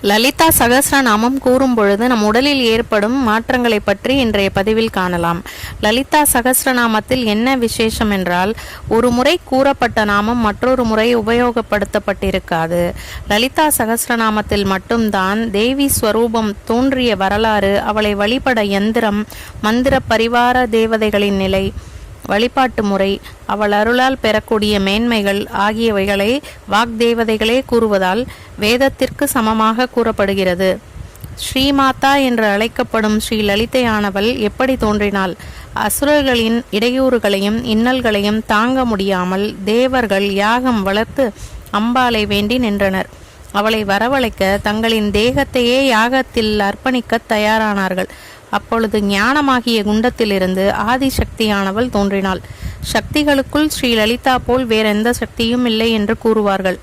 லலிதா சகஸ்ரநாமம் கூறும் பொழுது நம் உடலில் ஏற்படும் மாற்றங்களை பற்றி இன்றைய பதிவில் காணலாம். லலிதா சகஸ்ரநாமத்தில் என்ன விசேஷம் என்றால், ஒரு முறை கூறப்பட்ட நாமம் மற்றொரு முறை உபயோகப்படுத்தப்பட்டிருக்காது. லலிதா சகஸ்ரநாமத்தில் மட்டும்தான் தேவி ஸ்வரூபம் தோன்றிய வரலாறு, அவளை வழிபட யந்திரம், மந்திர பரிவார தேவதைகளின் நிலை, வழிபாட்டு முறை, அவள் அருளால் பெறக்கூடிய மேன்மைகள் ஆகியவைகளை வாக்தேவதைகளே கூறுவதால் வேதத்திற்கு சமமாக கூறப்படுகிறது. ஸ்ரீமாதா என்று அழைக்கப்படும் ஸ்ரீ லலிதையானவள் எப்படி தோன்றினாள்? அசுரர்களின் இடையூறுகளையும் இன்னல்களையும் தாங்க முடியாமல் தேவர்கள் யாகம் வளர்த்து அம்பாளை வேண்டி நின்றனர். அவளை வரவழைக்க தங்களின் தேகத்தையே யாகத்தில் அர்ப்பணிக்க தயாரானார்கள். அப்பொழுது ஞானமாகிய குண்டத்திலிருந்து ஆதிசக்தியானவள் தோன்றினாள். சக்திகளுக்குள் ஸ்ரீ லலிதா போல் வேறெந்த சக்தியும் இல்லை என்று கூறுவார்கள்.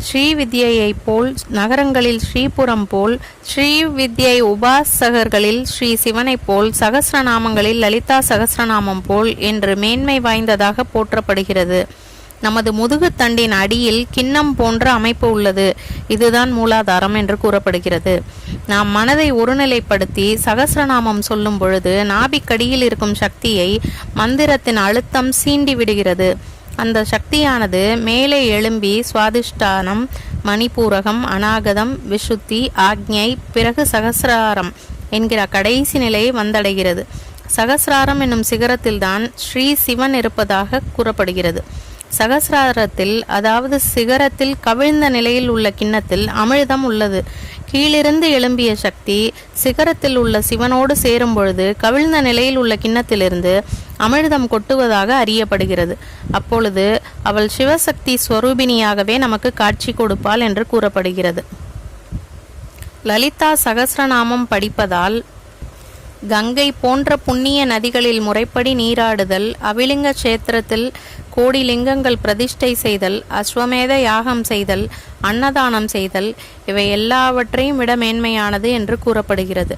ஸ்ரீ வித்யையை போல் நகரங்களில் ஸ்ரீபுரம் போல், ஸ்ரீ வித்யை உபாசகர்களில் ஸ்ரீ சிவனை போல், சகஸ்ரநாமங்களில் லலிதா சகஸ்ரநாமம் போல் என்று மேன்மை வாய்ந்ததாக போற்றப்படுகிறது. நமது முதுகுத்தண்டின் அடியில் கிண்ணம் போன்ற அமைப்பு உள்ளது. இதுதான் மூலாதாரம் என்று கூறப்படுகிறது. நாம் மனதை ஒருநிலைப்படுத்தி சகஸ்ரநாமம் சொல்லும் பொழுது நாபிக்கடியில் இருக்கும் சக்தியை மந்திரத்தின் அழுத்தம் சீண்டி விடுகிறது. அந்த சக்தியானது மேலே எழும்பி சுவாதிஷ்டானம், மணிப்பூரகம், அநாகதம், விசுத்தி, ஆக்ஞை, பிறகு சகசிராரம் என்கிற கடைசி நிலையை வந்தடைகிறது. சகசிராரம் என்னும் சிகரத்தில்தான் ஸ்ரீ சிவன் இருப்பதாக கூறப்படுகிறது. சகசிராரத்தில், அதாவது சிகரத்தில் கவிழ்ந்த நிலையில் உள்ள கிண்ணத்தில் அமிழ்தம் உள்ளது. கீழிருந்து எழும்பிய சக்தி சிகரத்தில் உள்ள சிவனோடு சேரும் பொழுது கவிழ்ந்த நிலையில் உள்ள கிண்ணத்திலிருந்து அமிழ்தம் கொட்டுவதாக அறியப்படுகிறது. அப்பொழுது அவள் சிவசக்தி ஸ்வரூபிணியாகவே நமக்கு காட்சி கொடுப்பாள் என்று கூறப்படுகிறது. லலிதா சகஸ்ரநாமம் படிப்பதால் கங்கை போன்ற புண்ணிய நதிகளில் முறைப்படி நீராடுதல், அவிலிங்க கஷேத்திரத்தில் கோடி லிங்கங்கள் பிரதிஷ்டை செய்தல், அஸ்வமேத யாகம் செய்தல், அன்னதானம் செய்தல், இவை எல்லாவற்றையும் விட மேன்மையானது என்று கூறப்படுகிறது.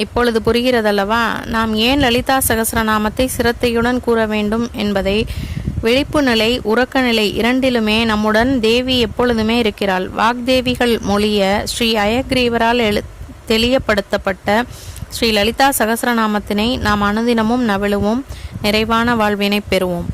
இப்பொழுது புரிகிறதல்லவா நாம் ஏன் லலிதா சகஸ்ரநாமத்தை சிரத்தையுடன் கூற வேண்டும் என்பதை. விழிப்பு நிலை, உறக்க நிலை இரண்டிலுமே நம்முடன் தேவி எப்பொழுதுமே இருக்கிறாள். வாக்தேவிகள் மொழிய ஸ்ரீ அயக்ரீவரால் தெளியப்படுத்தப்பட்ட ஸ்ரீ லலிதா சகஸ்ரநாமத்தினை நாம் அனுதினமும் நவிழுவோம். நிறைவான வாழ்வினை பெறுவோம்.